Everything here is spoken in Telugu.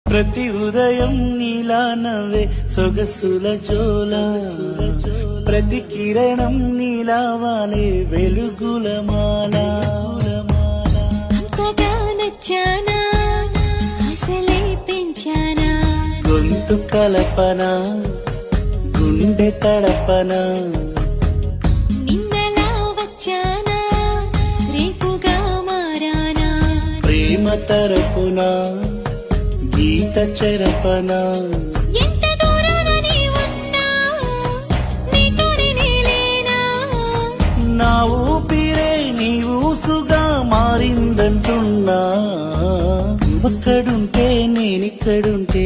ప్రతి ఉదయం నీలా నవ్వే సొగసుల జోల, ప్రతి కిరణం నీలా వాలే వెలుగుల మాల. అంతగా నచ్చానా అసలే పెంచానా, గొంతు కలపన గుండె తడపన, నిన్నలా వచ్చానా రేపుగా మారానా, ప్రేమ తరపున గీత చెరపన. ఎంత దూరాన నీ ఉన్నా నీతోనే నేలేనా, నా ఊపిరే నీ ఊసుగా మారిందంటున్నా. ఒక్కడుంటే నేనిక్కడుంటే